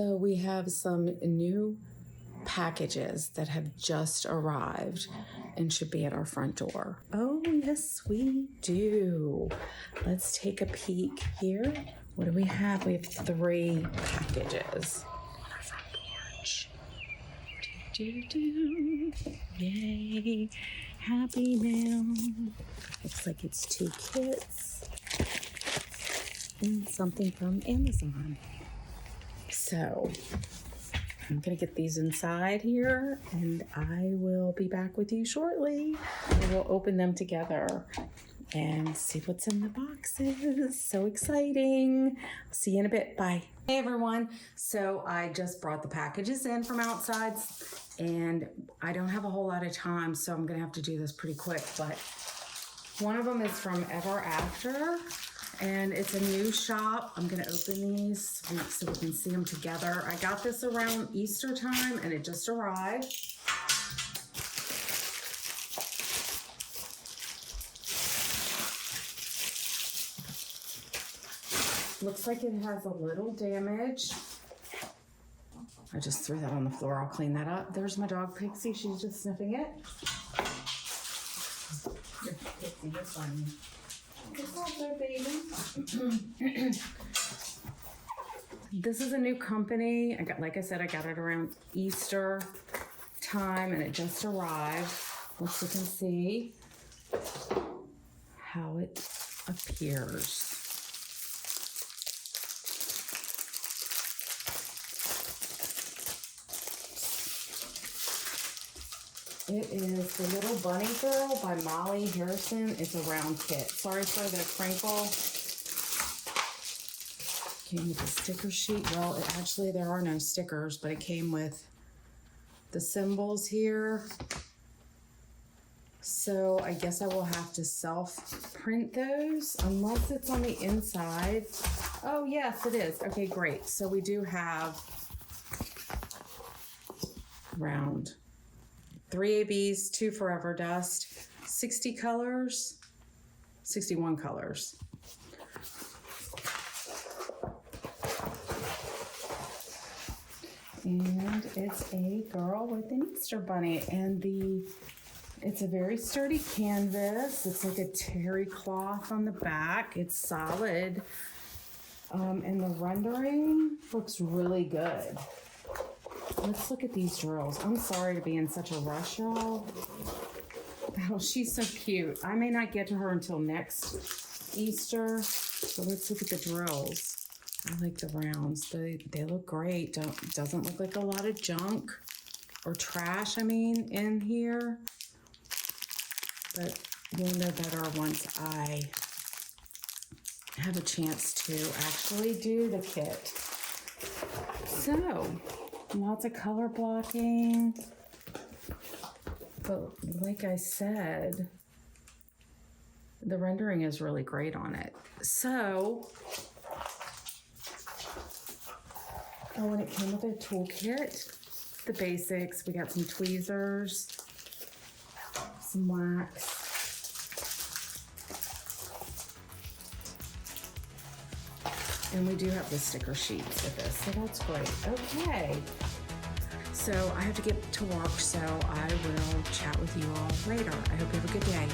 So we have some new packages that have just arrived and should be at our front door. Oh, yes, we do. Let's take a peek here. What do we have? We have 3 packages on our front porch. Yay. Happy now. Looks like it's 2 kits and something from Amazon. So I'm going to get these inside here and I will be back with you shortly. And we'll open them together and see what's in the boxes. So exciting. I'll see you in a bit. Bye. Hey everyone. So I just brought the packages in from outside and I don't have a whole lot of time, so I'm going to have to do this pretty quick. But one of them is from Everafter. And it's a new shop. I'm gonna open these so we can see them together. I got this around Easter time and it just arrived. Looks like it has a little damage. I just threw that on the floor. I'll clean that up. There's my dog Pixie. She's just sniffing it. Pixie, you're funny. It's also baby. This is a new company. Like I said, I got it around Easter time and it just arrived. Let's look and see how it appears. It is The Little Bunny Girl by Molly Harrison. It's a round kit. Sorry for the crinkle. Came with a sticker sheet. Well, actually there are no stickers, but it came with the symbols here. So I guess I will have to self-print those unless it's on the inside. Oh yes, it is. Okay, great. So we do have round 3 ABs, 2 Forever Dust, 60 colors, 61 colors. And it's a girl with an Easter bunny, and it's a very sturdy canvas. It's like a terry cloth on the back. It's solid. And the rendering looks really good. Let's look at these drills. I'm sorry to be in such a rush, y'all. Oh, she's so cute. I may not get to her until next Easter, so let's look at the drills. I like the rounds. They look great. Doesn't look like a lot of junk or trash, in here. But we'll know better once I have a chance to actually do the kit. So, lots of color blocking, but like I said, the rendering is really great on it. So, oh, and it came with a toolkit, the basics. We got some tweezers, some wax, and we do have the sticker sheets with this, so that's great. Okay, so I have to get to work, so I will chat with you all later. I hope you have a good day.